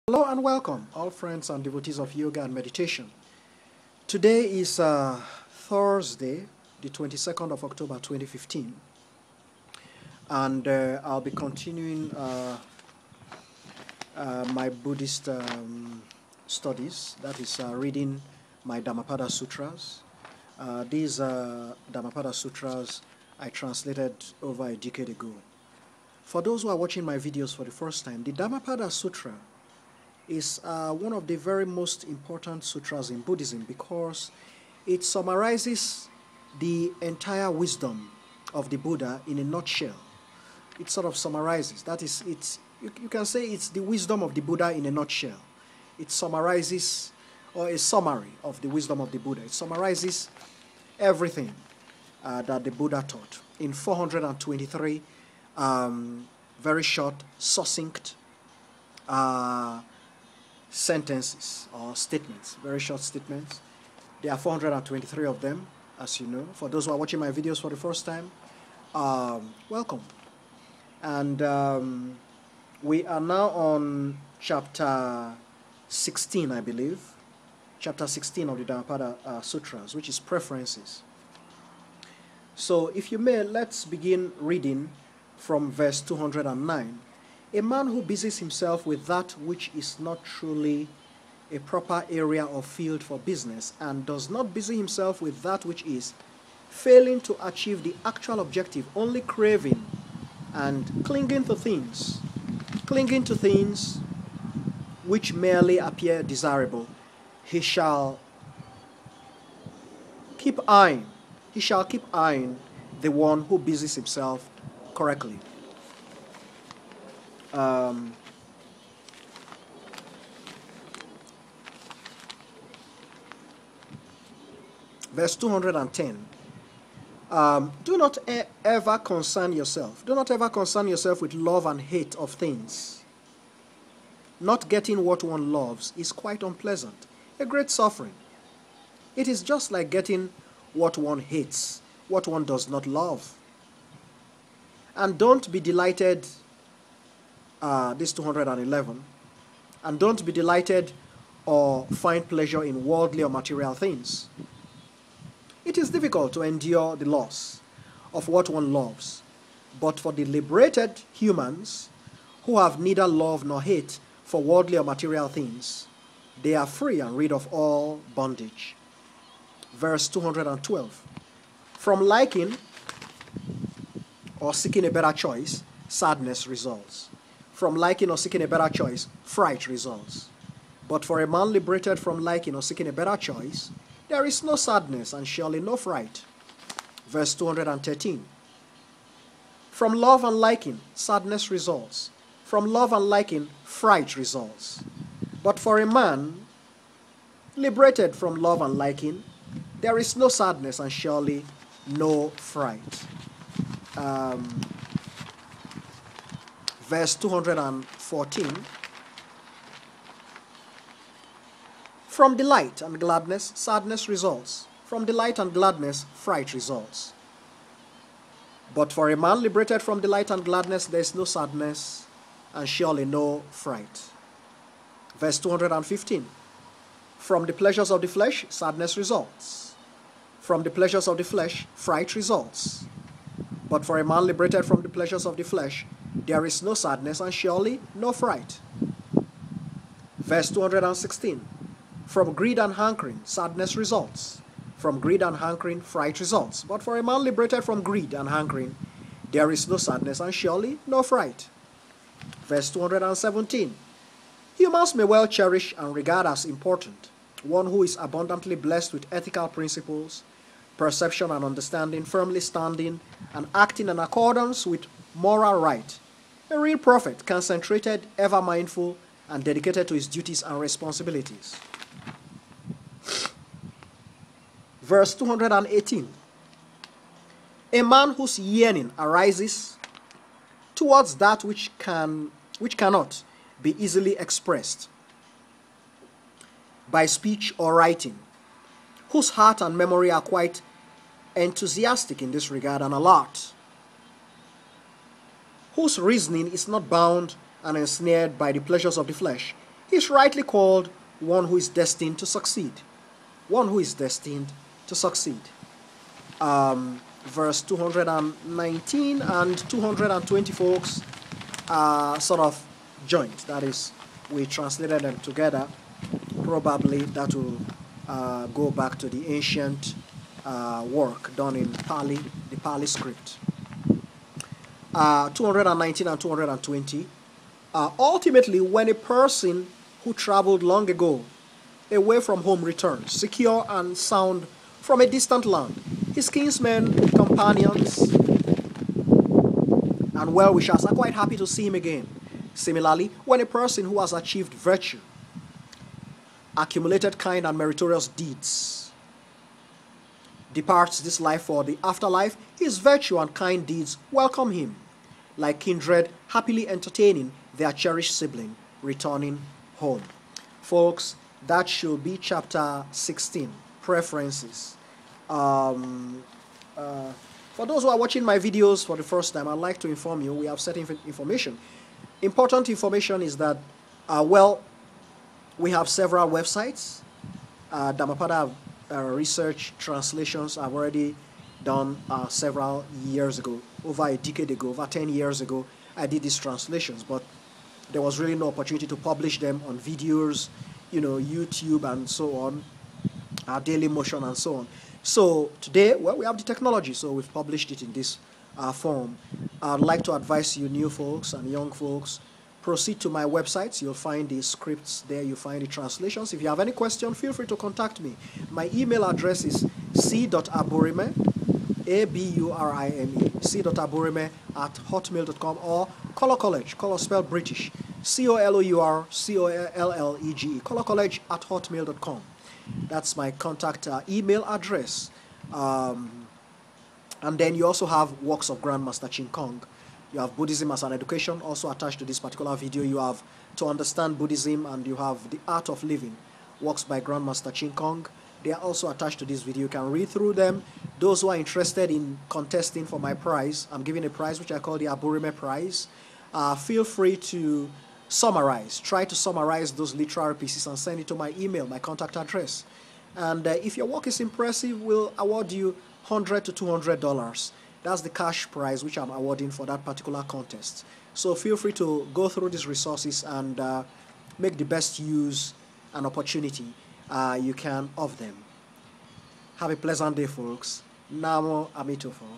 Hello and welcome, all friends and devotees of yoga and meditation. Today is Thursday, the 22nd of October 2015, and I'll be continuing my Buddhist studies, that is reading my Dhammapada Sutras. These Dhammapada Sutras I translated over a decade ago. For those who are watching my videos for the first time, the Dhammapada Sutra is one of the very most important sutras in Buddhism because it summarizes the entire wisdom of the Buddha in a nutshell. It sort of summarizes, that is, you can say it's the wisdom of the Buddha in a nutshell. It summarizes, or a summary of the wisdom of the Buddha. It summarizes everything that the Buddha taught in 423 very short, succinct sentences or statements, very short statements. There are 423 of them, as you know. For those who are watching my videos for the first time, welcome. And we are now on chapter 16, I believe. Chapter 16 of the Dhammapada Sutras, which is preferences. So, if you may, let's begin reading from verse 209. A man who busies himself with that which is not truly a proper area or field for business and does not busy himself with that which is, failing to achieve the actual objective, only craving and clinging to things which merely appear desirable, he shall keep eyeing the one who busies himself correctly. Verse 210. Do not ever concern yourself with love and hate of things. Not getting what one loves is quite unpleasant, a great suffering. It is just like getting what one hates, what one does not love. And don't be delighted, this 211, and don't be delighted or find pleasure in worldly or material things. It is difficult to endure the loss of what one loves, but for the liberated humans who have neither love nor hate for worldly or material things, they are free and rid of all bondage. Verse 212. From liking or seeking a better choice, sadness results. From liking or seeking a better choice, fright results. But for a man liberated from liking or seeking a better choice, there is no sadness and surely no fright. Verse 213. From love and liking, sadness results. From love and liking, fright results. But for a man liberated from love and liking, there is no sadness and surely no fright. Verse 214. From delight and gladness, sadness results. From delight and gladness, fright results. But for a man liberated from delight and gladness, there is no sadness and surely no fright. Verse 215. From the pleasures of the flesh, sadness results. From the pleasures of the flesh, fright results. But for a man liberated from the pleasures of the flesh, there is no sadness and surely no fright. Verse 216. From greed and hankering, sadness results. From greed and hankering, fright results. But for a man liberated from greed and hankering, there is no sadness and surely no fright. Verse 217. Humans may well cherish and regard as important one who is abundantly blessed with ethical principles, perception and understanding, firmly standing and acting in accordance with moral right. A real prophet, concentrated, ever mindful, and dedicated to his duties and responsibilities. Verse 218. A man whose yearning arises towards that which cannot be easily expressed by speech or writing, whose heart and memory are quite enthusiastic in this regard and alert, whose reasoning is not bound and ensnared by the pleasures of the flesh, He's rightly called one who is destined to succeed. One who is destined to succeed. Verse 219 and 220, folks, are sort of joint. That is, we translated them together. Probably that will go back to the ancient work done in Pali, the Pali script. 219 and 220. Ultimately, when a person who traveled long ago away from home returns, secure and sound from a distant land, his kinsmen, companions, and well-wishers are quite happy to see him again. Similarly, when a person who has achieved virtue, accumulated kind and meritorious deeds, departs this life for the afterlife, his virtue and kind deeds welcome him, like kindred happily entertaining their cherished sibling returning home. Folks, that should be chapter 16, preferences. For those who are watching my videos for the first time, I'd like to inform you we have certain information. Important information is that, we have several websites. Dhammapada research translations I've already done several years ago, over a decade ago, over 10 years ago. I did these translations, but there was really no opportunity to publish them on videos, YouTube and so on, Daily Motion and so on. So today, we have the technology, so we've published it in this form. I'd like to advise you, new folks and young folks, proceed to my websites. You'll find the scripts there, you'll find the translations. If you have any question, feel free to contact me. My email address is c.aburime, A-B-U-R-I-M-E, c.aburime@hotmail.com, or Color College, color spelled British, COLOUR-COLLEGE, colorcollege@hotmail.com. That's my contact email address. And then you also have works of Grandmaster Chin Kong. You have Buddhism as an education, also attached to this particular video. You have To Understand Buddhism, and you have The Art of Living, works by Grandmaster Chin Kong. They are also attached to this video. You can read through them. Those who are interested in contesting for my prize, I'm giving a prize which I call the Aburime prize. Feel free to summarize. Try to summarize those literary pieces and send it to my email, my contact address. And if your work is impressive, we'll award you $100 to $200. That's the cash prize which I'm awarding for that particular contest. So feel free to go through these resources and make the best use and opportunity you can of them. Have a pleasant day, folks. Namo Amitofo.